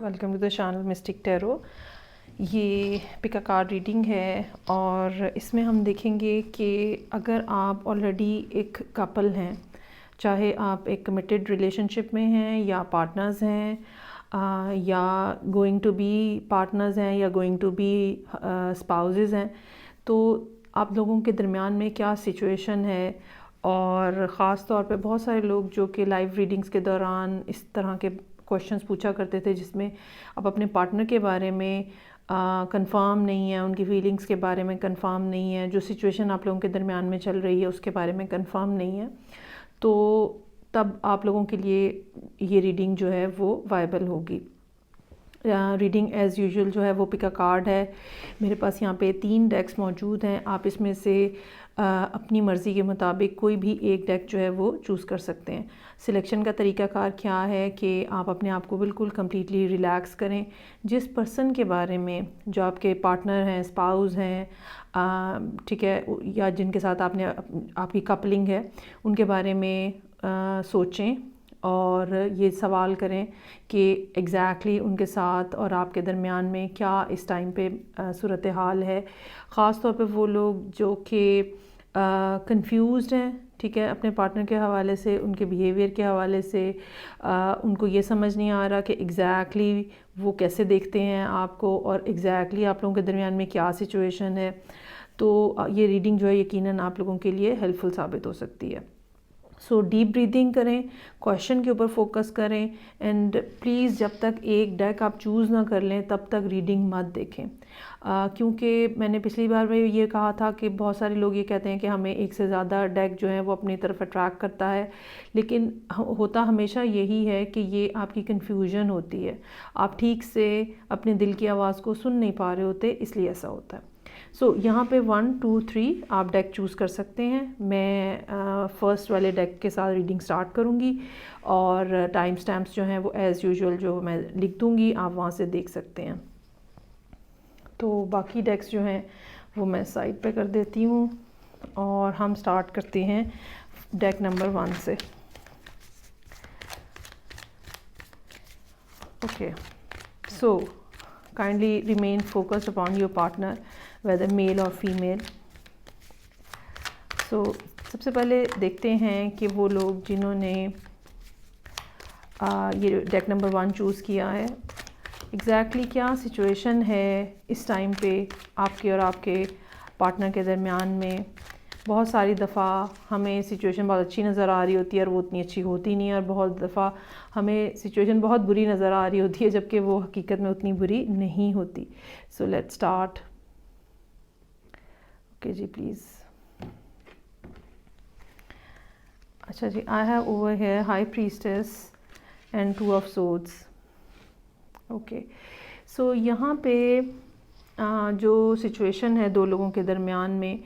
Welcome to the channel mystic tarot. ये pick a card reading है और इसमें हम देखेंगे कि अगर आप ऑलरेडी एक कपल हैं, चाहे आप एक कमिटेड रिलेशनशिप में हैं या पार्टनर्स हैं या गोइंग टू बी पार्टनर्स हैं या गोइंग टू बी स्पाउसेस हैं, तो आप लोगों के दरमियान में क्या सिचुएशन है। और ख़ास तौर पे बहुत सारे लोग जो कि लाइव रीडिंग्स के दौरान इस तरह के क्वेश्चंस पूछा करते थे जिसमें आप अपने पार्टनर के बारे में कंफर्म नहीं है, उनकी फीलिंग्स के बारे में कंफर्म नहीं है, जो सिचुएशन आप लोगों के दरमियान में चल रही है उसके बारे में कंफर्म नहीं है, तो तब आप लोगों के लिए ये रीडिंग जो है वो वायबल होगी। रीडिंग एज़ यूजुअल जो है वो पिक अ कार्ड है। मेरे पास यहाँ पे 3 डेक्स मौजूद हैं। आप इसमें से अपनी मर्ज़ी के मुताबिक कोई भी एक डेक जो है वो चूज़ कर सकते हैं। सिलेक्शन का तरीक़ाकार क्या है कि आप अपने आप को बिल्कुल कम्प्लीटली रिलैक्स करें। जिस पर्सन के बारे में, जो आपके पार्टनर हैं, स्पाउस हैं, ठीक है, या जिनके साथ आपकी कपलिंग है, उनके बारे में सोचें और ये सवाल करें कि एग्ज़ैक्टली उनके साथ और आपके दरमियान में क्या इस टाइम पे सूरत हाल है। ख़ास तौर पे वो लोग जो कि कंफ्यूज्ड हैं, ठीक है, अपने पार्टनर के हवाले से, उनके बिहेवियर के हवाले से, उनको ये समझ नहीं आ रहा कि एग्ज़ैक्टली वो कैसे देखते हैं आपको और एग्ज़ैक्टली आप लोगों के दरमियान में क्या सिचुएशन है। तो ये रीडिंग जो है यकीनन आप लोगों के लिए हेल्पफुल साबित हो सकती है। सो डीप ब्रीदिंग करें, क्वेश्चन के ऊपर फोकस करें एंड प्लीज़ जब तक एक डेक आप चूज़ ना कर लें तब तक रीडिंग मत देखें, क्योंकि मैंने पिछली बार में ये कहा था कि बहुत सारे लोग ये कहते हैं कि हमें एक से ज़्यादा डेक जो है वो अपनी तरफ अट्रैक्ट करता है, लेकिन होता हमेशा यही है कि ये आपकी कन्फ्यूजन होती है, आप ठीक से अपने दिल की आवाज़ को सुन नहीं पा रहे होते, इसलिए ऐसा होता है। सो यहाँ पे 1, 2, 3 आप डेक चूज़ कर सकते हैं। मैं फ़र्स्ट वाले डेक के साथ रीडिंग स्टार्ट करूँगी और टाइम स्टैम्प्स जो हैं वो एज़ यूजुअल जो मैं लिख दूँगी, आप वहाँ से देख सकते हैं। तो बाकी डेक्स जो हैं वो मैं साइड पे कर देती हूँ और हम स्टार्ट करते हैं डेक नंबर 1 से। Okay, so kindly remain focused upon your partner whether male और फीमेल। सो सबसे पहले देखते हैं कि वो लोग जिन्होंने ये डेक नंबर 1 चूज़ किया है, एग्जैक्टली क्या सिचुएशन है इस टाइम पे आपके और आपके पार्टनर के दरमियान में। बहुत सारी दफ़ा हमें सिचुएशन बहुत अच्छी नज़र आ रही होती है और वो उतनी अच्छी होती नहीं है, और बहुत दफ़ा हमें सिचुएशन बहुत बुरी नज़र आ रही होती है जबकि वो हकीकत में उतनी बुरी नहीं होती। So let's start. ओके जी, प्लीज़। अच्छा जी, I have over here high priestess and 2 of swords. Okay, so यहाँ पे जो सिचुएशन है दो लोगों के दरमियान में,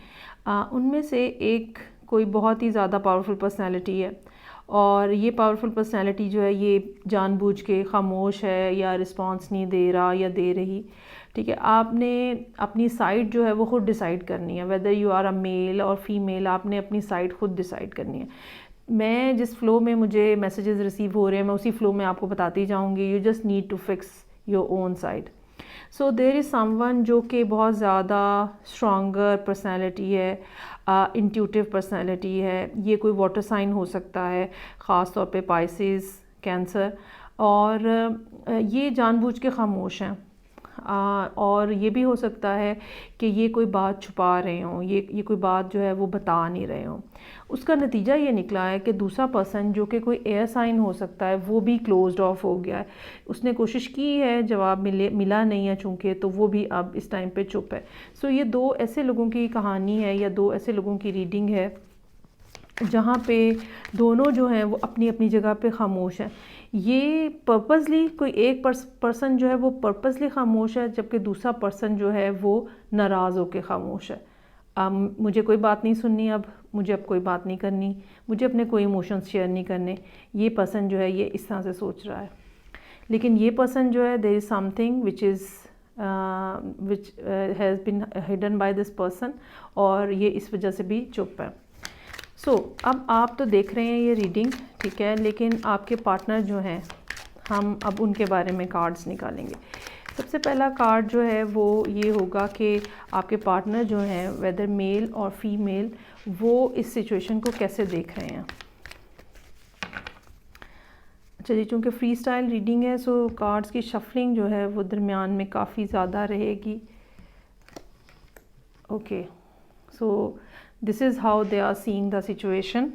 उनमें से एक कोई बहुत ही ज़्यादा पावरफुल पर्सनैलिटी है और ये पावरफुल पर्सनैलिटी जो है ये जानबूझ के खामोश है या रिस्पॉन्स नहीं दे रहा या दे रही, ठीक है। आपने अपनी साइड जो है वो ख़ुद डिसाइड करनी है, whether you are a male और फीमेल, आपने अपनी साइड ख़ुद डिसाइड करनी है। मैं जिस फ़्लो में मुझे मैसेजेस रिसीव हो रहे हैं मैं उसी फ़्लो में आपको बताती जाऊँगी। You just need to fix your own side. So there is someone जो कि बहुत ज़्यादा स्ट्रॉन्गर पर्सनैलिटी है, इंट्यूटिव पर्सनैलिटी है। ये कोई वाटर साइन हो सकता है, ख़ास तौर पे पाइसेस, कैंसर, और ये जानबूझ के खामोश हैं। और ये भी हो सकता है कि ये कोई बात छुपा रहे हों, ये कोई बात जो है वो बता नहीं रहे हों। उसका नतीजा ये निकला है कि दूसरा पर्सन जो कि कोई एयर साइन हो सकता है वो भी क्लोज्ड ऑफ हो गया है। उसने कोशिश की है, जवाब मिला नहीं है चूँकि, तो वो भी अब इस टाइम पे चुप है। सो ये 2 ऐसे लोगों की कहानी है या 2 ऐसे लोगों की रीडिंग है जहाँ पे दोनों जो हैं वो अपनी अपनी जगह पे खामोश हैं। ये पर्पसली कोई एक पर्सन जो है वो पर्पसली खामोश है, जबकि दूसरा पर्सन जो है वो नाराज़ होकर खामोश है। मुझे कोई बात नहीं सुननी, अब मुझे अब कोई बात नहीं करनी, मुझे अपने कोई इमोशंस शेयर नहीं करने, ये पर्सन जो है ये इस तरह से सोच रहा है। लेकिन ये पर्सन जो है, there is something which has been hidden by this person, और ये इस वजह से भी चुप है। सो अब आप तो देख रहे हैं ये रीडिंग, ठीक है, लेकिन आपके पार्टनर जो हैं हम अब उनके बारे में कार्ड्स निकालेंगे। सबसे पहला कार्ड जो है वो ये होगा कि आपके पार्टनर जो हैं वेदर मेल और फीमेल वो इस सिचुएशन को कैसे देख रहे हैं। अच्छा जी, चूँकि फ्री स्टाइल रीडिंग है सो कार्ड्स की शफलिंग जो है वो दरमियान में काफ़ी ज़्यादा रहेगी। Okay, so this is how they are seeing the situation.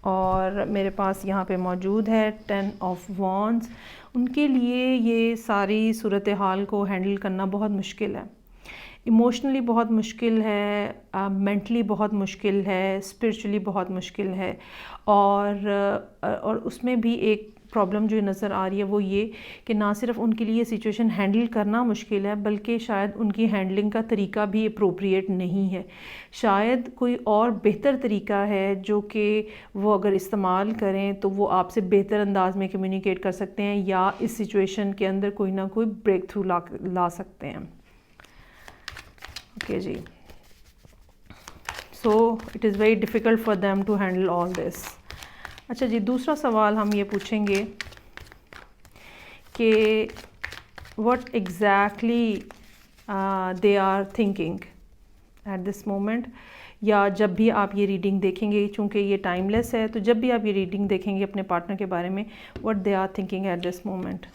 और मेरे पास यहाँ पे मौजूद है 10 ऑफ वॉन्ड्स। उनके लिए ये सारी सूरत हाल को हैंडल करना बहुत मुश्किल है, इमोशनली बहुत मुश्किल है, मेंटली बहुत मुश्किल है, स्पिरिचुअली बहुत मुश्किल है। और उसमें भी एक प्रॉब्लम जो नज़र आ रही है वो ये कि ना सिर्फ उनके लिए सिचुएशन हैंडल करना मुश्किल है बल्कि शायद उनकी हैंडलिंग का तरीका भी अप्रोप्रिएट नहीं है। शायद कोई और बेहतर तरीका है जो कि वो अगर इस्तेमाल करें तो वो आपसे बेहतर अंदाज में कम्युनिकेट कर सकते हैं या इस सिचुएशन के अंदर कोई ना कोई ब्रेक थ्रू ला सकते हैं। ओके जी, so it is very difficult for them to handle all this. अच्छा जी, दूसरा सवाल हम ये पूछेंगे कि what exactly they are thinking at this moment. या जब भी आप ये रीडिंग देखेंगे, चूँकि ये टाइमलेस है, तो जब भी आप ये रीडिंग देखेंगे अपने पार्टनर के बारे में, what they are thinking at this moment.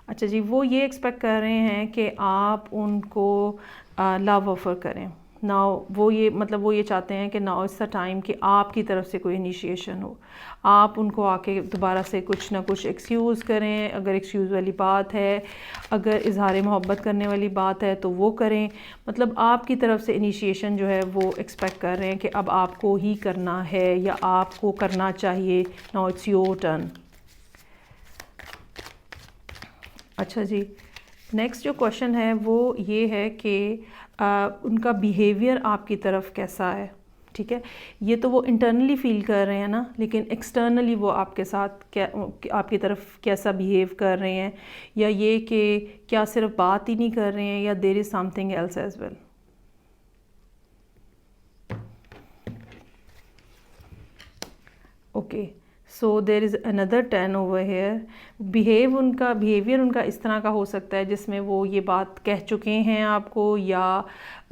अच्छा जी, वो ये एक्सपेक्ट कर रहे हैं कि आप उनको लव ऑफ़र करें। नाउ वो ये चाहते हैं कि नाउ इट्स द टाइम कि आपकी तरफ से कोई इनिशिएशन हो, आप उनको आके दोबारा से कुछ ना कुछ एक्सक्यूज़ करें। अगर एक्सक्यूज़ वाली बात है, अगर इजहार मोहब्बत करने वाली बात है तो वो करें। मतलब आपकी तरफ से इनिशिएशन जो है वो एक्सपेक्ट कर रहे हैं कि अब आपको ही करना है या आपको करना चाहिए। Now it's your turn. अच्छा जी, नेक्स्ट जो क्वेश्चन है वो ये है कि उनका बिहेवियर आपकी तरफ कैसा है। ठीक है, ये तो वो इंटरनली फ़ील कर रहे हैं ना, लेकिन एक्सटर्नली वो आपके साथ क्या, आपकी तरफ कैसा बिहेव कर रहे हैं, या ये कि क्या सिर्फ बात ही नहीं कर रहे हैं या there is something else as well. Okay, so there is another 10 over here. Behaviour उनका इस तरह का हो सकता है जिसमें वो ये बात कह चुके हैं आपको, या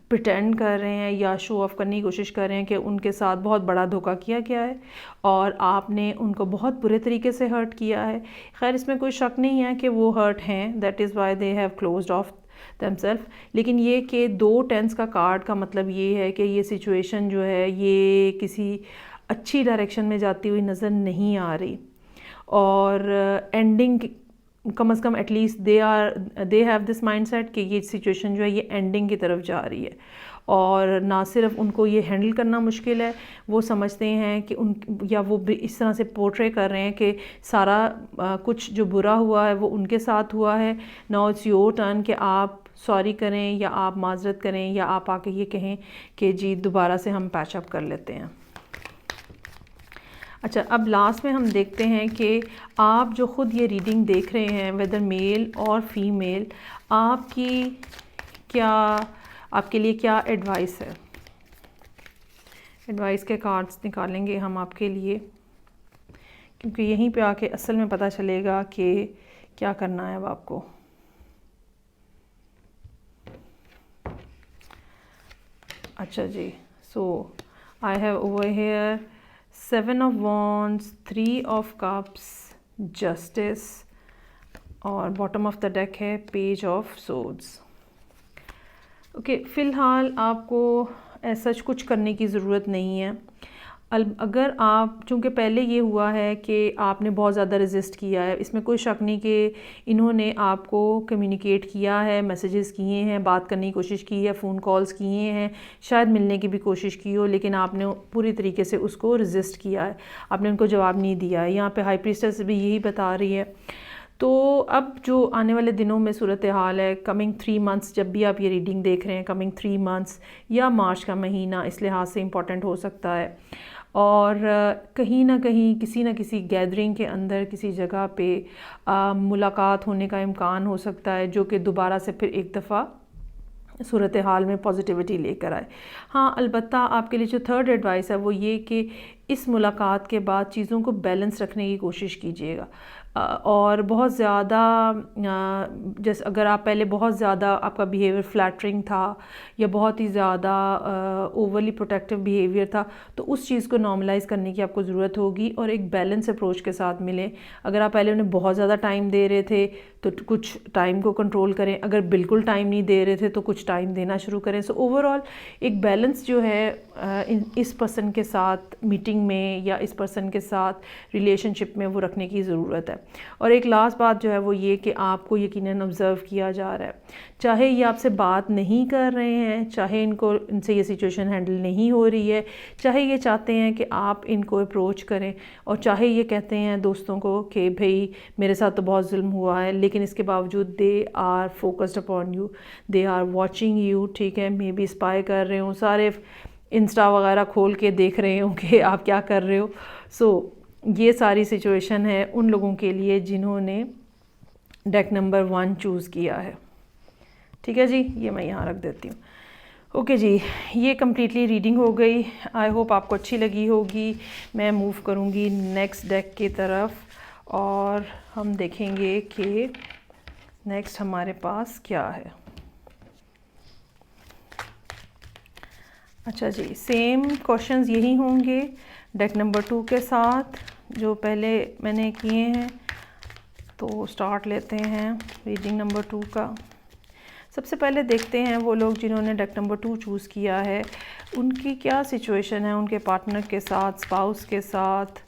प्रिटेंड कर रहे हैं या शो ऑफ करने की कोशिश कर रहे हैं कि उनके साथ बहुत बड़ा धोखा किया गया है और आपने उनको बहुत बुरे तरीके से हर्ट किया है। खैर, इसमें कोई शक नहीं है कि वो हर्ट हैं, that is why they have closed off themself. लेकिन ये कि 2 10s का कार्ड का मतलब ये है कि ये सिचुएशन जो है ये किसी अच्छी डायरेक्शन में जाती हुई नज़र नहीं आ रही, और एंडिंग कम अज़ कम at least they have this mindset कि ये सिचुएशन जो है ये एंडिंग की तरफ जा रही है। और ना सिर्फ उनको ये हैंडल करना मुश्किल है, वो समझते हैं कि वो इस तरह से पोर्ट्रे कर रहे हैं कि सारा कुछ जो बुरा हुआ है वो उनके साथ हुआ है। नाउ इट्स योर टर्न कि आप सॉरी करें या आप माजरत करें या आप आके ये कहें कि जी दोबारा से हम पैचअप कर लेते हैं। अच्छा, अब लास्ट में हम देखते हैं कि आप जो ख़ुद ये रीडिंग देख रहे हैं वेदर मेल और फीमेल, आपके लिए क्या एडवाइस है। एडवाइस के कार्ड्स निकालेंगे हम आपके लिए, क्योंकि यहीं पे आके असल में पता चलेगा कि क्या करना है अब आपको। अच्छा जी, so I have over here 7 of wands, 3 of cups, justice, और बॉटम ऑफ द डेक है पेज ऑफ swords। ओके, फ़िलहाल आपको ऐसा कुछ करने की ज़रूरत नहीं है। अगर आप, चूँकि पहले ये हुआ है कि आपने बहुत ज़्यादा रेजिस्ट किया है, इसमें कोई शक नहीं कि इन्होंने आपको कम्युनिकेट किया है, मैसेजेस किए हैं, बात करने की कोशिश की है, फ़ोन कॉल्स किए हैं, शायद मिलने की भी कोशिश की हो, लेकिन आपने पूरी तरीके से उसको रेजिस्ट किया है, आपने उनको जवाब नहीं दिया है। यहाँ पे हाई प्रीस्टेस भी यही बता रही है। तो अब जो आने वाले दिनों में सूरत हाल है, कमिंग 3 मंथ्स, जब भी आप ये रीडिंग देख रहे हैं, कमिंग 3 मंथ्स या मार्च का महीना इस लिहाज से इम्पॉर्टेंट हो सकता है। और कहीं ना कहीं किसी न किसी गैदरिंग के अंदर किसी जगह पे मुलाकात होने का इम्कान हो सकता है, जो कि दोबारा से फिर एक दफ़ा सूरत हाल में पॉजिटिविटी लेकर आए। हाँ, अलबत्ता आपके लिए जो थर्ड एडवाइस है वो ये कि इस मुलाकात के बाद चीज़ों को बैलेंस रखने की कोशिश कीजिएगा। और बहुत ज़्यादा जैसे अगर आप पहले बहुत ज़्यादा आपका बिहेवियर फ्लैटरिंग था या बहुत ही ज़्यादा ओवरली प्रोटेक्टिव बिहेवियर था, तो उस चीज़ को नॉर्मलाइज़ करने की आपको ज़रूरत होगी और एक बैलेंस अप्रोच के साथ मिलें। अगर आप पहले उन्हें बहुत ज़्यादा टाइम दे रहे थे तो कुछ टाइम को कंट्रोल करें, अगर बिल्कुल टाइम नहीं दे रहे थे तो कुछ टाइम देना शुरू करें। सो ओवरऑल एक बैलेंस जो है इस पर्सन के साथ मीटिंग में या इस पर्सन के साथ रिलेशनशिप में वो रखने की ज़रूरत है। और एक लास्ट बात जो है वो ये कि आपको यकीनन ऑब्ज़र्व किया जा रहा है, चाहे ये आपसे बात नहीं कर रहे हैं, चाहे इनसे ये सिचुएशन हैंडल नहीं हो रही है, चाहे ये चाहते हैं कि आप इनको अप्रोच करें, और चाहे ये कहते हैं दोस्तों को कि भाई मेरे साथ तो बहुत जुल्म हुआ है, लेकिन इसके बावजूद they are focused upon you, they are watching you, ठीक है, मे बी स्पाई कर रहे हो, सारे इंस्टा वगैरह खोल के देख रहे हो कि आप क्या कर रहे हो। सो ये सारी सिचुएशन है उन लोगों के लिए जिन्होंने डेक नंबर 1 चूज़ किया है। ठीक है जी, ये मैं यहाँ रख देती हूँ। ओके जी, ये कम्प्लीटली रीडिंग हो गई। आई होप आपको अच्छी लगी होगी। मैं मूव करूँगी नेक्स्ट डेक की तरफ और हम देखेंगे कि नेक्स्ट हमारे पास क्या है। अच्छा जी, सेम क्वेश्चंस यही होंगे डेक नंबर 2 के साथ जो पहले मैंने किए हैं। तो स्टार्ट लेते हैं रीडिंग नंबर 2 का। सबसे पहले देखते हैं वो लोग जिन्होंने डेक नंबर 2 चूज़ किया है, उनकी क्या सिचुएशन है उनके पार्टनर के साथ, स्पाउस के साथ,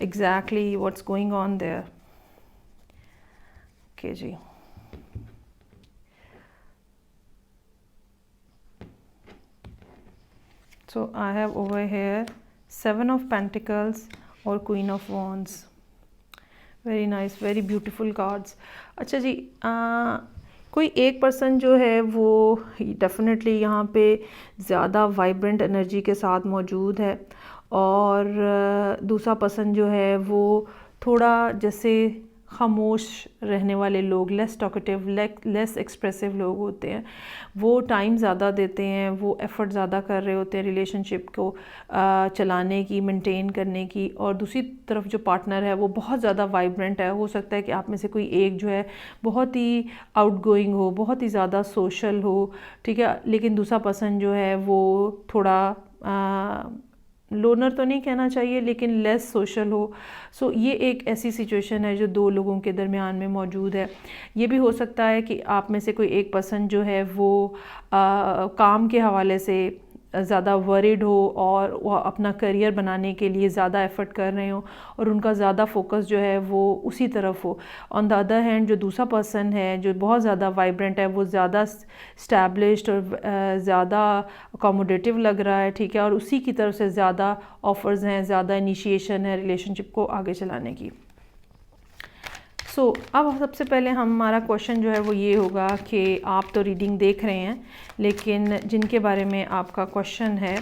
exactly what's going on there. Okay जी, so I have over here 7 of Pentacles और Queen of Wands. Very nice, very beautiful cards. अच्छा जी, कोई एक पर्सन जो है वो डेफिनेटली यहाँ पे ज़्यादा वाइब्रेंट एनर्जी के साथ मौजूद है, और दूसरा पर्सन जो है वो थोड़ा जैसे खामोश रहने वाले लोग, लेस टॉकेटिव, लेस एक्सप्रेसिव लोग होते हैं। वो टाइम ज़्यादा देते हैं, वो एफ़र्ट ज़्यादा कर रहे होते हैं रिलेशनशिप को चलाने की, मेंटेन करने की। और दूसरी तरफ जो पार्टनर है वो बहुत ज़्यादा वाइब्रेंट है। हो सकता है कि आप में से कोई एक जो है बहुत ही आउटगोइंग हो, बहुत ही ज़्यादा सोशल हो, ठीक है, लेकिन दूसरा पर्सन जो है वो थोड़ा लोनर तो नहीं कहना चाहिए लेकिन लेस सोशल हो। सो ये एक ऐसी सिचुएशन है जो दो लोगों के दरमियान में मौजूद है। ये भी हो सकता है कि आप में से कोई एक पर्सन जो है वो काम के हवाले से ज़्यादा वरीड हो और वो अपना करियर बनाने के लिए ज़्यादा एफ़र्ट कर रहे हो और उनका ज़्यादा फोकस जो है वो उसी तरफ हो। ऑन द अदर हैंड जो दूसरा पर्सन है जो बहुत ज़्यादा वाइब्रेंट है, वो ज़्यादा स्टैब्लिश्ड और ज़्यादा अकोमोडेटिव लग रहा है, ठीक है, और उसी की तरफ से ज़्यादा ऑफ़र्स हैं, ज़्यादा इनिशिएशन है रिलेशनशिप को आगे चलाने की। अब सबसे पहले हमारा क्वेश्चन जो है वो ये होगा कि आप तो रीडिंग देख रहे हैं, लेकिन जिनके बारे में आपका क्वेश्चन है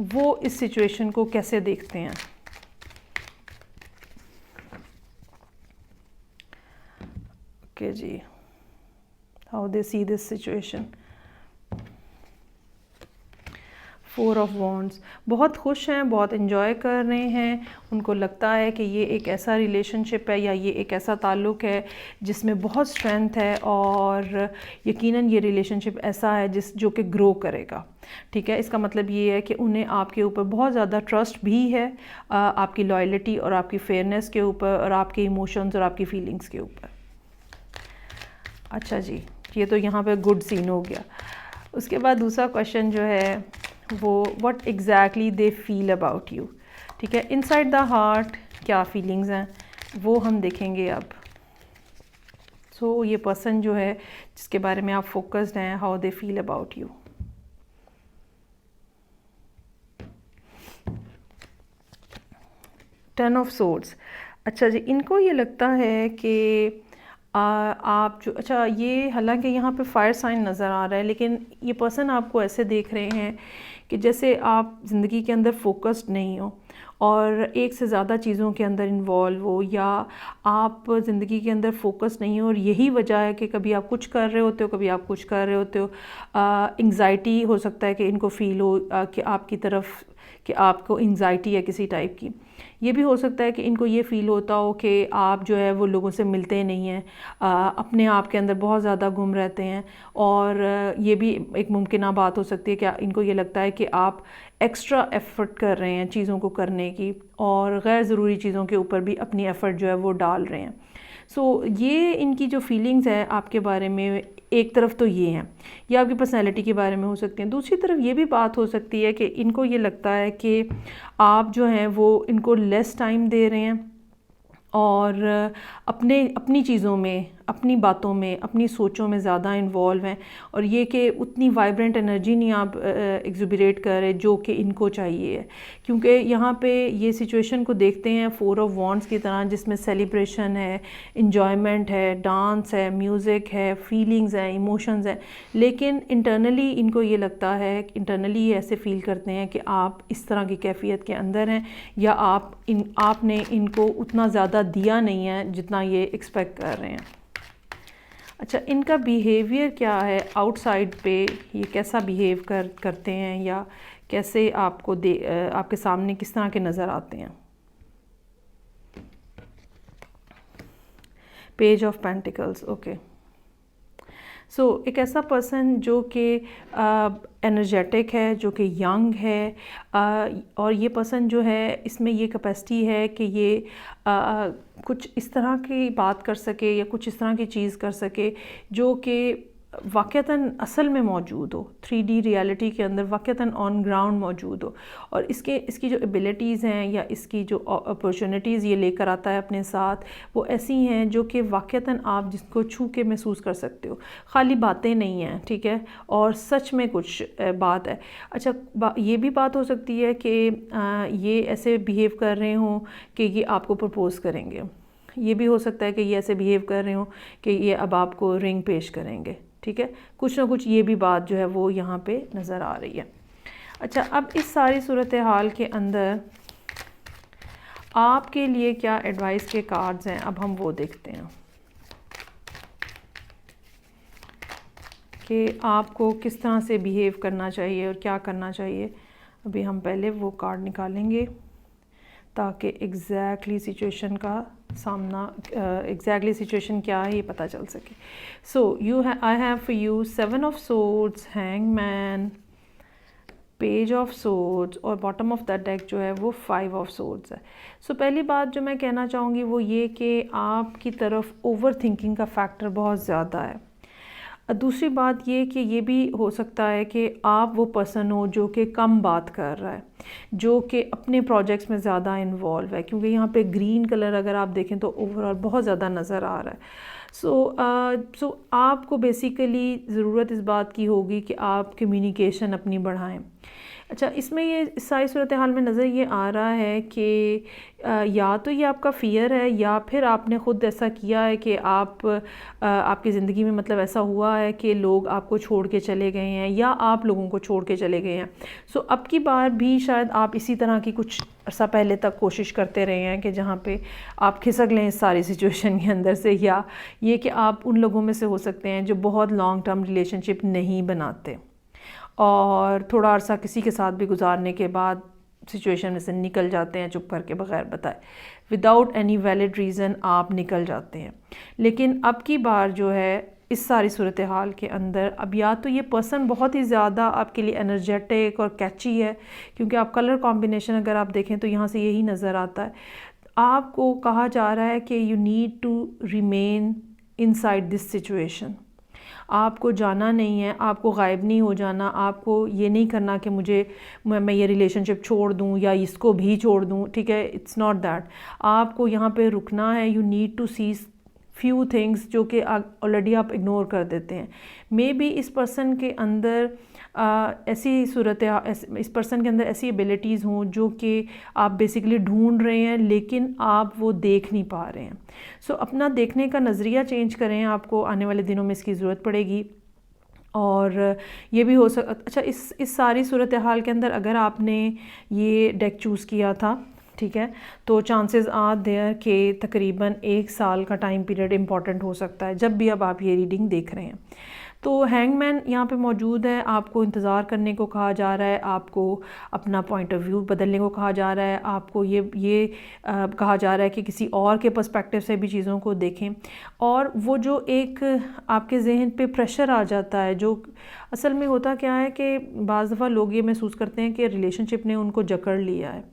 वो इस सिचुएशन को कैसे देखते हैं। ओके जी, how they see this situation. 4 of wands, बहुत खुश हैं, बहुत इन्जॉय कर रहे हैं। उनको लगता है कि ये एक ऐसा रिलेशनशिप है या ये एक ऐसा ताल्लुक़ है जिसमें बहुत स्ट्रेंथ है और यकीनन ये रिलेशनशिप ऐसा है जो कि ग्रो करेगा, ठीक है। इसका मतलब ये है कि उन्हें आपके ऊपर बहुत ज़्यादा ट्रस्ट भी है, आपकी लॉयल्टी और आपकी फेयरनेस के ऊपर और आपके इमोशंस और आपकी फीलिंग्स के ऊपर। अच्छा जी, ये तो यहाँ पे गुड सीन हो गया। उसके बाद दूसरा क्वेश्चन जो है वो what exactly they feel about you, ठीक है, इनसाइड द हार्ट क्या फीलिंग्स हैं वो हम देखेंगे अब। ये पर्सन जो है जिसके बारे में आप फोकस्ड हैं, how they feel about you. Ten of swords, अच्छा जी, इनको ये लगता है कि आप जो, अच्छा ये हालांकि यहाँ पे फायर साइन नज़र आ रहा है, लेकिन ये पर्सन आपको ऐसे देख रहे हैं कि जैसे आप ज़िंदगी के अंदर फोकस्ड नहीं हो और एक से ज़्यादा चीज़ों के अंदर इन्वॉल्व हो, या आप ज़िंदगी के अंदर फोकस नहीं हो और यही वजह है कि कभी आप कुछ कर रहे होते हो, कभी आप कुछ कर रहे होते हो। एंग्जाइटी हो सकता है कि इनको फ़ील हो कि आपकी तरफ कि आपको एंग्जाइटी है किसी टाइप की। ये भी हो सकता है कि इनको ये फ़ील होता हो कि आप जो है वो लोगों से मिलते नहीं हैं, अपने आप के अंदर बहुत ज़्यादा गुम रहते हैं। और ये भी एक मुमकिन बात हो सकती है कि इनको ये लगता है कि आप एक्स्ट्रा एफ़र्ट कर रहे हैं चीज़ों को करने की, और गैर ज़रूरी चीज़ों के ऊपर भी अपनी एफ़र्ट जो है वो डाल रहे हैं। सो ये इनकी जो फीलिंग्स है आपके बारे में, एक तरफ तो ये हैं, ये आपकी पर्सनैलिटी के बारे में हो सकते हैं। दूसरी तरफ ये भी बात हो सकती है कि इनको ये लगता है कि आप जो हैं वो इनको लेस टाइम दे रहे हैं, और अपनी चीज़ों में, अपनी बातों में, अपनी सोचों में ज़्यादा इन्वॉल्व हैं, और ये कि उतनी वाइब्रेंट एनर्जी नहीं आप एग्जुबरेट कर रहे जो कि इनको चाहिए है। क्योंकि यहाँ पे ये सिचुएशन को देखते हैं 4 ऑफ वॉन्ड्स की तरह, जिसमें सेलिब्रेशन है, इंजॉयमेंट है, डांस है, म्यूज़िक है, फीलिंग्स हैं, इमोशंस हैं। लेकिन इंटरनली इनको ये लगता है, इंटरनली ये ऐसे फ़ील करते हैं कि आप इस तरह की कैफियत के अंदर हैं, या आपने इनको उतना ज़्यादा दिया नहीं है जितना ये एक्सपेक्ट कर रहे हैं। अच्छा, इनका बिहेवियर क्या है आउटसाइड पे, ये कैसा बिहेव करते हैं, या कैसे आपके सामने किस तरह के नज़र आते हैं। Page of pentacles, okay. So एक ऐसा पर्सन जो कि एनर्जेटिक है, जो कि यंग है, और ये पर्सन जो है इसमें ये कैपेसिटी है कि ये कुछ इस तरह की बात कर सके या कुछ इस तरह की चीज़ कर सके जो कि वाक़तन असल में मौजूद हो, 3D रियलिटी के अंदर वाक़तन ऑन ग्राउंड मौजूद हो। और इसकी जो एबिलिटीज़ हैं या इसकी जो अपॉर्चुनिटीज़ ये लेकर आता है अपने साथ, वो ऐसी हैं जो कि वाक़तन आप जिसको छू के महसूस कर सकते हो, खाली बातें नहीं हैं, ठीक है, और सच में कुछ बात है। अच्छा, ये भी बात हो सकती है कि ये ऐसे बिहेव कर रहे हों कि ये आपको प्रपोज़ करेंगे। ये भी हो सकता है कि ये ऐसे बिहेव कर रहे हों कि ये अब आपको रिंग पेश करेंगे, ठीक है, कुछ ना कुछ ये भी बात जो है वो यहाँ पे नज़र आ रही है। अच्छा, अब इस सारी सूरत हाल के अंदर आपके लिए क्या एडवाइस के कार्ड्स हैं, अब हम वो देखते हैं कि आपको किस तरह से बिहेव करना चाहिए और क्या करना चाहिए। अभी हम पहले वो कार्ड निकालेंगे ताकि एग्जैक्टली सिचुएशन का सामना, एग्जैक्टली सिचुएशन क्या है ये पता चल सके। So I have for you 7 of swords, hangman, page of swords, और बॉटम ऑफ द डेक जो है वो 5 ऑफ सोर्ड्स है। सो पहली बात जो मैं कहना चाहूँगी वो ये कि आपकी तरफ ओवर थिंकिंग का फैक्टर बहुत ज़्यादा है। दूसरी बात ये कि ये भी हो सकता है कि आप वो पर्सन हो जो कि कम बात कर रहा है, जो कि अपने प्रोजेक्ट्स में ज़्यादा इन्वॉल्व है, क्योंकि यहाँ पे ग्रीन कलर अगर आप देखें तो ओवरऑल बहुत ज़्यादा नज़र आ रहा है। सो आपको बेसिकली ज़रूरत इस बात की होगी कि आप कम्युनिकेशन अपनी बढ़ाएं। अच्छा, इसमें ये इस सारी सूरत हाल में नज़र ये आ रहा है कि या तो ये आपका फ़ियर है, या फिर आपने ख़ुद ऐसा किया है कि आपकी ज़िंदगी में मतलब ऐसा हुआ है कि लोग आपको छोड़ के चले गए हैं, या आप लोगों को छोड़ के चले गए हैं। सो अब की बार भी शायद आप इसी तरह की कुछ अर्सा पहले तक कोशिश करते रहे हैं कि जहाँ पे आप खिसक लें इस सारी सिचुएशन के अंदर से, या ये कि आप उन लोगों में से हो सकते हैं जो बहुत लॉन्ग टर्म रिलेशनशिप नहीं बनाते, और थोड़ा अर्सा किसी के साथ भी गुजारने के बाद सिचुएशन में से निकल जाते हैं चुप करके, बगैर बताए, विदाउट एनी वैलिड रीज़न आप निकल जाते हैं। लेकिन अब की बार जो है इस सारी सूरत हाल के अंदर, अब या तो ये पर्सन बहुत ही ज़्यादा आपके लिए एनर्जेटिक और कैची है, क्योंकि आप कलर कॉम्बिनेशन अगर आप देखें तो यहाँ से यही नज़र आता है। आपको कहा जा रहा है कि you need to remain inside this situation, आपको जाना नहीं है, आपको गायब नहीं हो जाना, आपको ये नहीं करना कि मैं ये रिलेशनशिप छोड़ दूँ या इसको भी छोड़ दूँ, ठीक है, इट्स नॉट दैट। आपको यहाँ पे रुकना है, you need to see few things जो कि ऑलरेडी आप इग्नोर कर देते हैं। मे बी इस पर्सन के अंदर ऐसी सूरत, इस पर्सन के अंदर ऐसी एबिलिटीज़ हों जो कि आप बेसिकली ढूंढ रहे हैं, लेकिन आप वो देख नहीं पा रहे हैं। सो अपना देखने का नज़रिया चेंज करें, आपको आने वाले दिनों में इसकी ज़रूरत पड़ेगी। और ये भी अच्छा, इस सारी सूरत हाल के अंदर अगर आपने ये डेक चूज़ किया था ठीक है। तो चांसेस आर देयर कि तकरीबन 1 साल का टाइम पीरियड इम्पॉर्टेंट हो सकता है जब भी अब आप ये रीडिंग देख रहे हैं। तो हैंगमैन यहाँ पे मौजूद है, आपको इंतज़ार करने को कहा जा रहा है, आपको अपना पॉइंट ऑफ व्यू बदलने को कहा जा रहा है, आपको ये कहा जा रहा है कि किसी और के पर्सपेक्टिव से भी चीज़ों को देखें। और वो जो एक आपके जहन पे प्रेशर आ जाता है, जो असल में होता क्या है कि बाज़ दफ़ा लोग ये महसूस करते हैं कि रिलेशनशिप ने उनको जकड़ लिया है,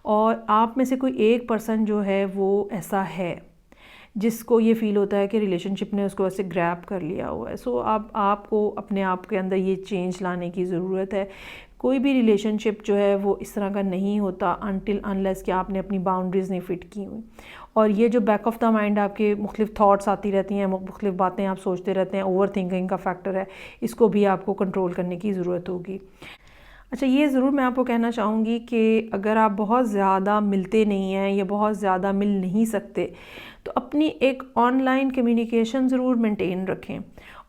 और आप में से कोई एक पर्सन जो है वो ऐसा है जिसको ये फ़ील होता है कि रिलेशनशिप ने उसको ऐसे ग्रैब कर लिया हुआ है। सो अब आपको अपने आप के अंदर ये चेंज लाने की ज़रूरत है। कोई भी रिलेशनशिप जो है वो इस तरह का नहीं होता अनटिल अनलेस कि आपने अपनी बाउंड्रीज़ नहीं फ़िट की हुई। और ये जो बैक ऑफ द माइंड आपके मुख्तलिफ थाट्स आती रहती हैं, मुख्तलिफ बातें आप सोचते रहते हैं, ओवर थिंकिंग का फैक्टर है, इसको भी आपको कंट्रोल करने की ज़रूरत होगी। अच्छा, ये ज़रूर मैं आपको कहना चाहूँगी कि अगर आप बहुत ज़्यादा मिलते नहीं हैं या बहुत ज़्यादा मिल नहीं सकते, तो अपनी एक ऑनलाइन कम्युनिकेशन ज़रूर मेंटेन रखें।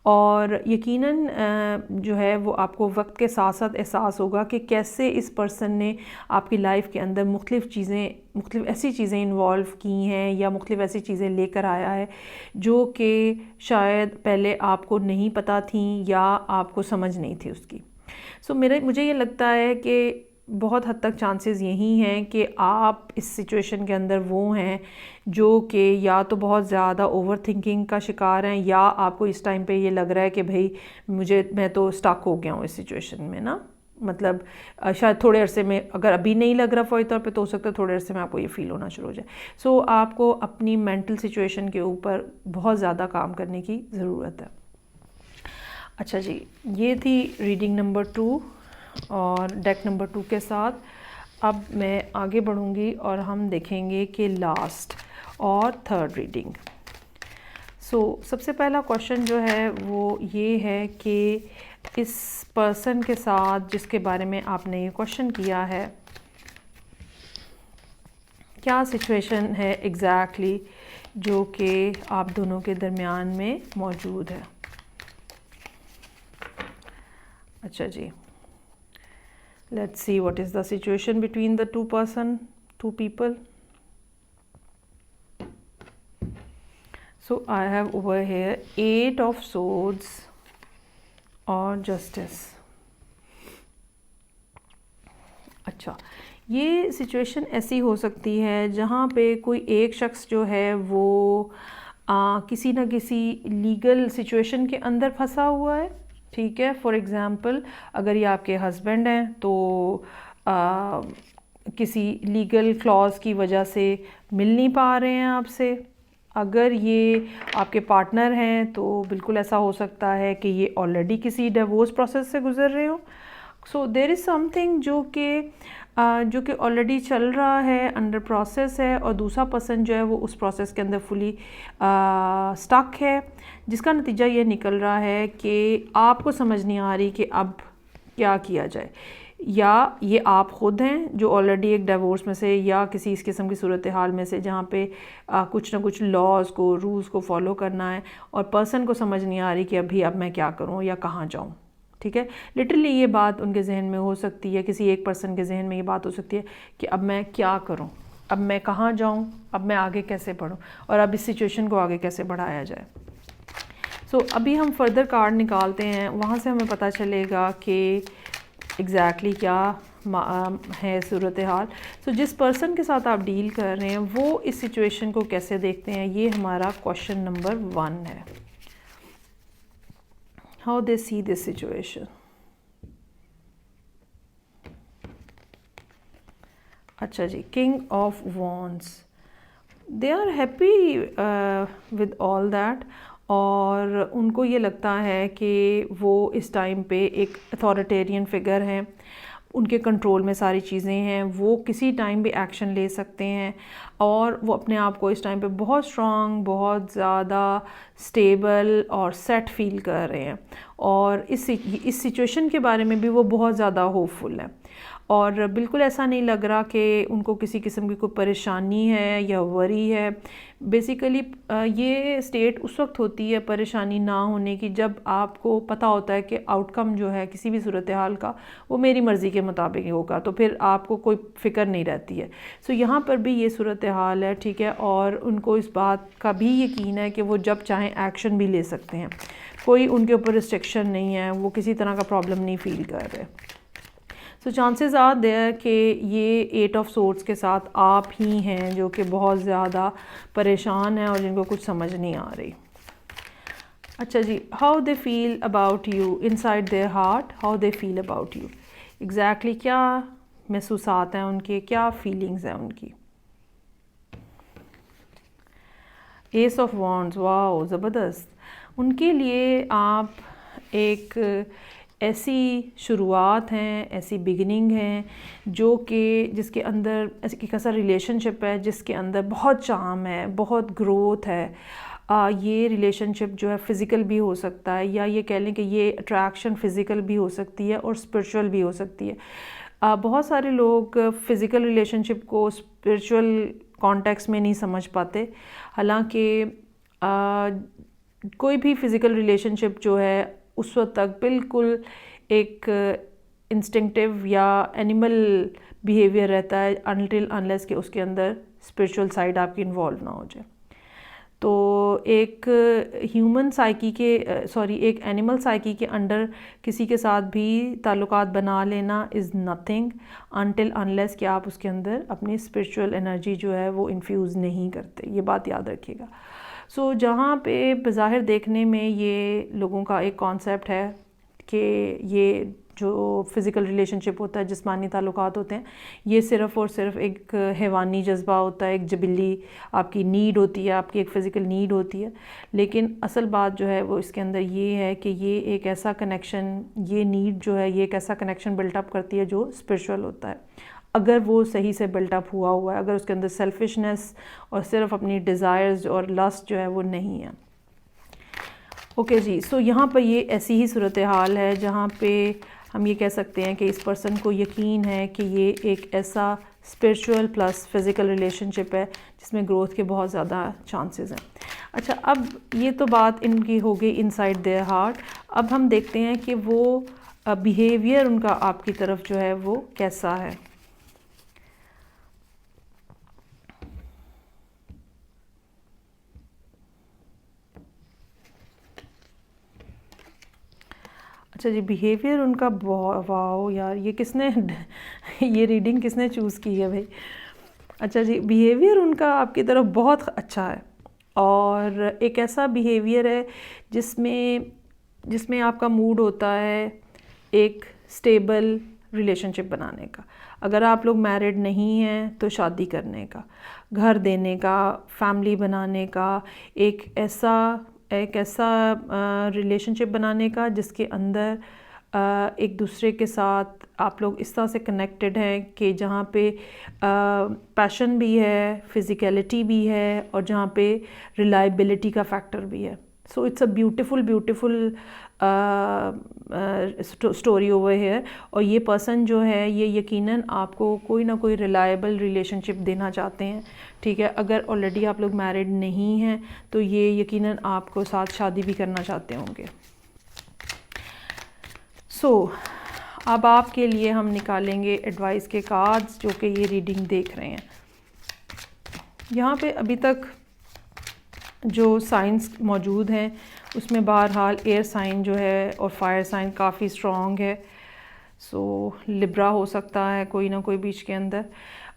और यकीनन जो है वो आपको वक्त के साथ साथ एहसास होगा कि कैसे इस पर्सन ने आपकी लाइफ के अंदर मुख्तलिफ ऐसी चीज़ें इन्वॉल्व की हैं या मुख्तलिफ ऐसी चीज़ें लेकर आया है जो कि शायद पहले आपको नहीं पता थी या आपको समझ नहीं थी उसकी। सो मुझे ये लगता है कि बहुत हद तक चांसेस यही हैं कि आप इस सिचुएशन के अंदर वो हैं जो कि या तो बहुत ज़्यादा ओवर थिंकिंग का शिकार हैं, या आपको इस टाइम पे ये लग रहा है कि भाई मैं तो स्टक हो गया हूँ इस सिचुएशन में ना। मतलब शायद थोड़े अरसे में, अगर अभी नहीं लग रहा फौरी तौर पे, तो हो सकता है थोड़े अरसे में आपको ये फ़ील होना शुरू हो जाए। सो आपको अपनी मेंटल सिचुएशन के ऊपर बहुत ज़्यादा काम करने की ज़रूरत है। अच्छा जी, ये थी रीडिंग नंबर 2 और डेक नंबर 2 के साथ। अब मैं आगे बढ़ूँगी और हम देखेंगे कि लास्ट और थर्ड रीडिंग। सबसे पहला क्वेश्चन जो है वो ये है कि इस पर्सन के साथ जिसके बारे में आपने ये क्वेश्चन किया है, क्या सिचुएशन है एग्जैक्टली जो कि आप दोनों के दरमियान में मौजूद है। अच्छा जी, let's see what is the situation between the two people. So I have over here 8 of swords और justice. अच्छा, ये सिचुएशन ऐसी हो सकती है जहाँ पे कोई एक शख्स जो है वो किसी न किसी लीगल सिचुएशन के अंदर फंसा हुआ है। ठीक है, फॉर एग्ज़ाम्पल अगर ये आपके हस्बैंड हैं तो किसी लीगल क्लॉज की वजह से मिल नहीं पा रहे हैं आपसे। अगर ये आपके पार्टनर हैं तो बिल्कुल ऐसा हो सकता है कि ये ऑलरेडी किसी डिवोर्स प्रोसेस से गुज़र रहे हो। सो देयर इज़ समथिंग जो कि ऑलरेडी चल रहा है, अंडर प्रोसेस है, और दूसरा पर्सन जो है वो उस प्रोसेस के अंदर फुली स्टक है, जिसका नतीजा ये निकल रहा है कि आपको समझ नहीं आ रही कि अब क्या किया जाए। या ये आप ख़ुद हैं जो ऑलरेडी एक डिवोर्स में से या किसी इस किस्म की सूरत हाल में से जहाँ पे कुछ ना कुछ लॉज को, रूल्स को फॉलो करना है, और पर्सन को समझ नहीं आ रही कि अब मैं क्या करूँ या कहाँ जाऊँ। ठीक है, लिटरली ये बात उनके जहन में हो सकती है, किसी एक पर्सन के जहन में ये बात हो सकती है कि अब मैं क्या करूं, अब मैं कहाँ जाऊं, अब मैं आगे कैसे बढ़ूं, और अब इस सिचुएशन को आगे कैसे बढ़ाया जाए। अभी हम फर्दर कार्ड निकालते हैं, वहाँ से हमें पता चलेगा कि एग्जैक्टली क्या है सूरत हाल। जिस पर्सन के साथ आप डील कर रहे हैं वो इस सिचुएशन को कैसे देखते हैं, ये हमारा क्वेश्चन नंबर 1 है। How they see this situation. अच्छा जी, King of Wands. They are happy with all that, और उनको ये लगता है कि वो इस टाइम पे एक अथॉरिटेरियन फिगर हैं, उनके कंट्रोल में सारी चीज़ें हैं, वो किसी टाइम भी एक्शन ले सकते हैं, और वो अपने आप को इस टाइम पे बहुत स्ट्रॉन्ग, बहुत ज़्यादा स्टेबल और सेट फील कर रहे हैं, और इस सिचुएशन के बारे में भी वो बहुत ज़्यादा होपफुल है। और बिल्कुल ऐसा नहीं लग रहा कि उनको किसी किस्म की कोई परेशानी है या वरी है। बेसिकली ये स्टेट उस वक्त होती है परेशानी ना होने की जब आपको पता होता है कि आउटकम जो है किसी भी सूरत हाल का वो मेरी मर्ज़ी के मुताबिक होगा, तो फिर आपको कोई फ़िक्र नहीं रहती है। सो यहाँ पर भी ये सूरत हाल है, ठीक है, और उनको इस बात का भी यकीन है कि वो जब चाहें एक्शन भी ले सकते हैं, कोई उनके ऊपर रिस्ट्रिक्शन नहीं है, वो किसी तरह का प्रॉब्लम नहीं फ़ील कर रहे। सो चांसेस आर देयर कि ये 8 ऑफ सोर्ड्स के साथ आप ही हैं जो कि बहुत ज़्यादा परेशान हैं और जिनको कुछ समझ नहीं आ रही। अच्छा जी, how they feel about you inside their heart, how they feel about you, exactly क्या महसूसात हैं उनके, क्या फीलिंग्स हैं उनकी। एस ऑफ वॉन्ड्स, वाओ ज़बरदस्त। उनके लिए आप एक ऐसी शुरुआत हैं, ऐसी बिगिनिंग हैं जो कि जिसके अंदर एक ऐसा रिलेशनशिप है जिसके अंदर बहुत चार्म है, बहुत ग्रोथ है। ये रिलेशनशिप जो है फ़िज़िकल भी हो सकता है, या ये कह लें कि ये अट्रैक्शन फ़िज़िकल भी हो सकती है और स्पिरिचुअल भी हो सकती है। बहुत सारे लोग फ़िज़िकल रिलेशनशिप को स्पिरिचुअल कॉन्टेक्स्ट में नहीं समझ पाते। हालांकि कोई भी फ़िज़िकल रिलेशनशिप जो है उस वक्त तक बिल्कुल एक इंस्टिंक्टिव या एनिमल बिहेवियर रहता है अनटिल अनलेस कि उसके अंदर स्पिरिचुअल साइड आपकी इन्वॉल्व ना हो जाए। तो एक ह्यूमन साइकी के एक एनिमल साइकी के अंडर किसी के साथ भी ताल्लुकात बना लेना इज़ नथिंग अनटिल अनलेस कि आप उसके अंदर अपनी स्पिरिचुअल एनर्जी जो है वो इन्फ्यूज़ नहीं करते। ये बात याद रखिएगा। सो जहाँ पे बज़ाहिर देखने में ये लोगों का एक कॉन्सेप्ट है कि ये जो फ़िज़िकल रिलेशनशिप होता है, जिस्मानी ताल्लुकात होते हैं, ये सिर्फ़ और सिर्फ एक हैवानी जज्बा होता है, एक जबिली आपकी नीड होती है, आपकी एक फ़िज़िकल नीड होती है। लेकिन असल बात जो है वो इसके अंदर ये है कि ये एक ऐसा कनेक्शन, ये नीड जो है ये एक ऐसा कनेक्शन बिल्टअप करती है जो स्पिरिचुअल होता है, अगर वो सही से बिल्टअप हुआ है, अगर उसके अंदर सेल्फिशनेस और सिर्फ अपनी डिज़ायर्स और लस्ट जो है वो नहीं है। ओके जी, सो यहाँ पर ये ऐसी ही सूरत हाल है जहाँ पे हम ये कह सकते हैं कि इस पर्सन को यकीन है कि ये एक ऐसा स्पिरिचुअल प्लस फिज़िकल रिलेशनशिप है जिसमें ग्रोथ के बहुत ज़्यादा चांसेस हैं। अच्छा, अब ये तो बात इनकी हो गई इनसाइड देयर हार्ट। अब हम देखते हैं कि वो बिहेवियर उनका आपकी तरफ जो है वो कैसा है। अच्छा जी, बिहेवियर उनका बहुत, वाओ यार, ये किसने ये रीडिंग किसने चूज़ की है भाई। अच्छा जी, बिहेवियर उनका आपकी तरफ बहुत अच्छा है और एक ऐसा बिहेवियर है जिसमें आपका मूड होता है एक स्टेबल रिलेशनशिप बनाने का। अगर आप लोग मैरिड नहीं हैं तो शादी करने का, घर देने का, फैमिली बनाने का, एक ऐसा रिलेशनशिप बनाने का जिसके अंदर एक दूसरे के साथ आप लोग इस तरह से कनेक्टेड हैं कि जहाँ पे पैशन भी है, फिज़िकलिटी भी है और जहाँ पे रिलायबिलिटी का फैक्टर भी है। So it's a beautiful story over here. और ये पर्सन जो है ये यकीनन आपको कोई ना कोई रिलायबल रिलेशनशिप देना चाहते हैं, ठीक है। अगर ऑलरेडी आप लोग मैरिड नहीं हैं तो ये यकीनन आपको साथ शादी भी करना चाहते होंगे। सो अब आपके लिए हम निकालेंगे एडवाइस के कार्ड्स जो कि ये रीडिंग देख रहे हैं। यहाँ पे अभी तक जो साइंस मौजूद हैं उसमें बहरहाल एयर साइन जो है और फायर साइन काफ़ी स्ट्रॉन्ग है। सो लिब्रा हो सकता है कोई ना कोई बीच के अंदर।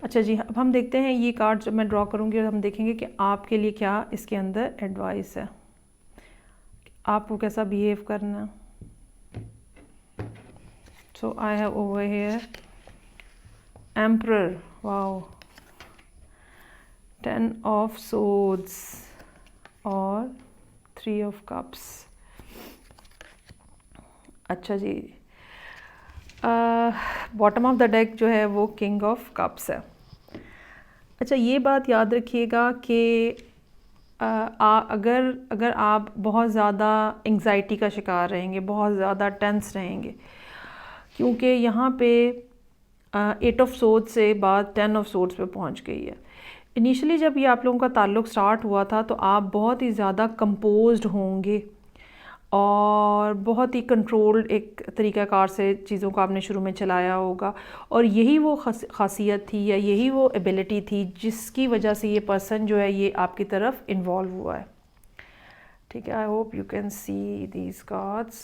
अच्छा जी, अब हम देखते हैं ये कार्ड जब मैं ड्रॉ करूँगी और हम देखेंगे कि आपके लिए क्या इसके अंदर एडवाइस है, आपको कैसा बिहेव करना। So I have over here emperor, wow, 10 of swords और 3 ऑफ कप्स। अच्छा जी, बॉटम ऑफ द डेक जो है वो किंग ऑफ कप्स है। अच्छा, ये बात याद रखिएगा कि अगर आप बहुत ज़्यादा एंग्जाइटी का शिकार रहेंगे, बहुत ज़्यादा टेंस रहेंगे, क्योंकि यहाँ पे 8 ऑफ सोर्ड्स से बात 10 ऑफ सोर्ड्स पे पहुंच गई है। इनिशियली जब ये आप लोगों का ताल्लुक़ स्टार्ट हुआ था तो आप बहुत ही ज़्यादा कंपोज्ड होंगे और बहुत ही कंट्रोल्ड एक तरीक़ाकार से चीज़ों को आपने शुरू में चलाया होगा, और यही वो ख़ासियत थी या यही वो एबिलिटी थी जिसकी वजह से ये पर्सन जो है ये आपकी तरफ इन्वॉल्व हुआ है। ठीक है, I hope you can see these cards.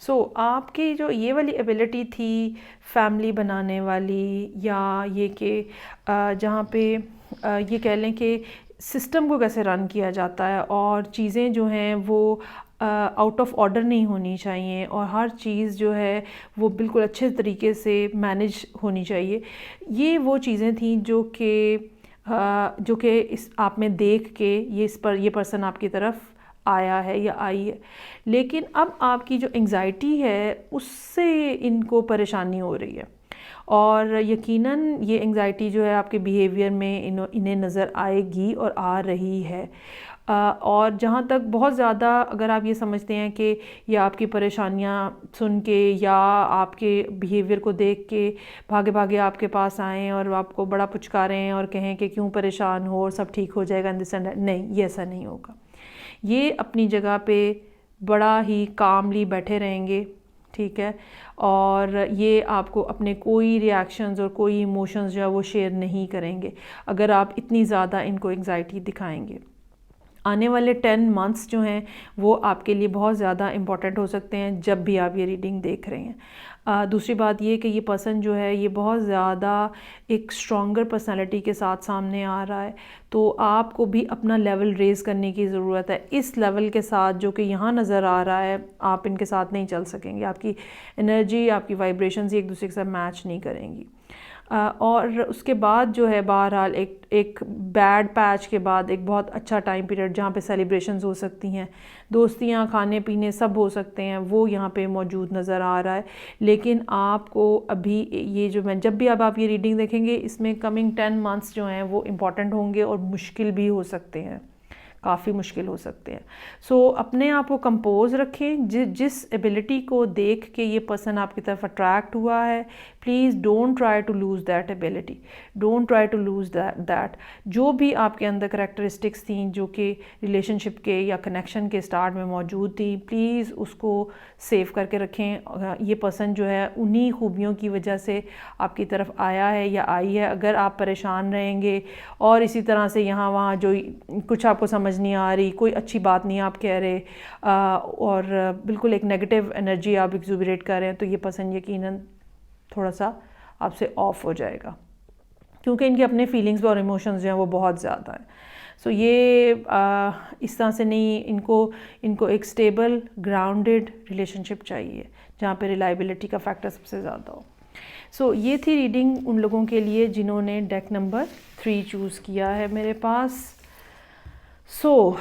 So आपकी जो ये वाली एबिलिटी थी फैमिली बनाने वाली, या ये कि जहाँ पे ये कह लें कि सिस्टम को कैसे रन किया जाता है और चीज़ें जो हैं वो आउट ऑफ ऑर्डर नहीं होनी चाहिए और हर चीज़ जो है वो बिल्कुल अच्छे तरीके से मैनेज होनी चाहिए, ये वो चीज़ें थी जो कि इस आप में देख के ये पर्सन आपकी तरफ आया है या आई है। लेकिन अब आपकी जो एंग्ज़ाइटी है उससे इनको परेशानी हो रही है, और यकीनन ये एंग्ज़ाइटी जो है आपके बिहेवियर में इन्हें नज़र आएगी और आ रही है। और जहाँ तक बहुत ज़्यादा अगर आप ये समझते हैं कि ये आपकी परेशानियाँ सुन के या आपके बिहेवियर को देख के भागे भागे आपके पास आएँ और आपको बड़ा पुचकारें और कहें कि क्यों परेशान हो और सब ठीक हो जाएगा, नहीं, ये ऐसा नहीं होगा। ये अपनी जगह पे बड़ा ही कामली बैठे रहेंगे, ठीक है, और ये आपको अपने कोई रिएक्शंस और कोई इमोशंस जो है वो शेयर नहीं करेंगे अगर आप इतनी ज़्यादा इनको एंग्जाइटी दिखाएंगे। आने वाले 10 मंथ्स जो हैं वो आपके लिए बहुत ज़्यादा इम्पॉर्टेंट हो सकते हैं जब भी आप ये रीडिंग देख रहे हैं। दूसरी बात ये कि ये पर्सन जो है ये बहुत ज़्यादा एक स्ट्रॉन्गर पर्सनालिटी के साथ सामने आ रहा है, तो आपको भी अपना लेवल रेज़ करने की ज़रूरत है। इस लेवल के साथ जो कि यहाँ नज़र आ रहा है आप इनके साथ नहीं चल सकेंगे, आपकी एनर्जी आपकी वाइब्रेशंस एक दूसरे के साथ मैच नहीं करेंगी। और उसके बाद जो है बहरहाल एक बैड पैच के बाद एक बहुत अच्छा टाइम पीरियड जहाँ पे सेलिब्रेशंस हो सकती हैं, दोस्तियाँ, खाने पीने सब हो सकते हैं, वो यहाँ पे मौजूद नज़र आ रहा है। लेकिन आपको अभी ये जो मैं जब भी अब आप ये रीडिंग देखेंगे इसमें कमिंग 10 मंथ्स जो हैं वो इम्पॉर्टेंट होंगे और मुश्किल भी हो सकते हैं, काफ़ी मुश्किल हो सकते हैं। सो अपने आप को कंपोज रखें। जिस एबिलिटी को देख के ये पर्सन आपकी तरफ अट्रैक्ट हुआ है, please don't try to lose that ability, don't try to lose that. जो भी आपके अंदर करैक्टरिस्टिक्स थी जो कि रिलेशनशिप के या कनेक्शन के स्टार्ट में मौजूद थी, प्लीज़ उसको सेव करके रखें। ये पर्सन जो है उन्हीं खूबियों की वजह से आपकी तरफ आया है या आई है। अगर आप परेशान रहेंगे और इसी तरह से यहाँ वहाँ जो कुछ आपको समझ नहीं आ रही, कोई अच्छी बात नहीं आप कह रहे और बिल्कुल एक नेगेटिव एनर्जी आप एक्जुबरेट कर रहे हैं, तो ये पर्सन यकीनन थोड़ा सा आपसे ऑफ हो जाएगा, क्योंकि इनके अपने फीलिंग्स और इमोशंस जो हैं वो बहुत ज़्यादा हैं। सो ये इस तरह से नहीं, इनको एक स्टेबल ग्राउंडेड रिलेशनशिप चाहिए जहाँ पे रिलायबिलिटी का फैक्टर सबसे ज़्यादा हो। सो ये थी रीडिंग उन लोगों के लिए जिन्होंने डेक नंबर 3 चूज़ किया है मेरे पास। सो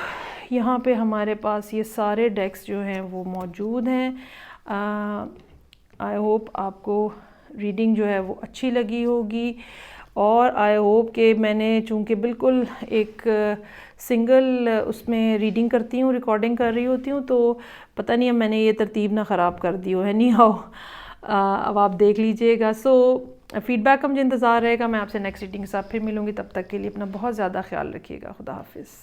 यहाँ पे हमारे पास ये सारे डेक्स जो हैं वो मौजूद हैं। आई होप आपको रीडिंग जो है वो अच्छी लगी होगी, और आई होप कि मैंने चूँकि बिल्कुल एक सिंगल उसमें रीडिंग करती हूँ, रिकॉर्डिंग कर रही होती हूँ, तो पता नहीं अब मैंने ये तरतीब ना ख़राब कर दी हो है। नहीं हो, अब आप देख लीजिएगा। सो फीडबैक का मुझे इंतज़ार रहेगा। मैं आपसे नेक्स्ट रीडिंग के साथ फिर मिलूँगी, तब तक के लिए अपना बहुत ज़्यादा ख्याल रखिएगा। खुदा हाफिज़।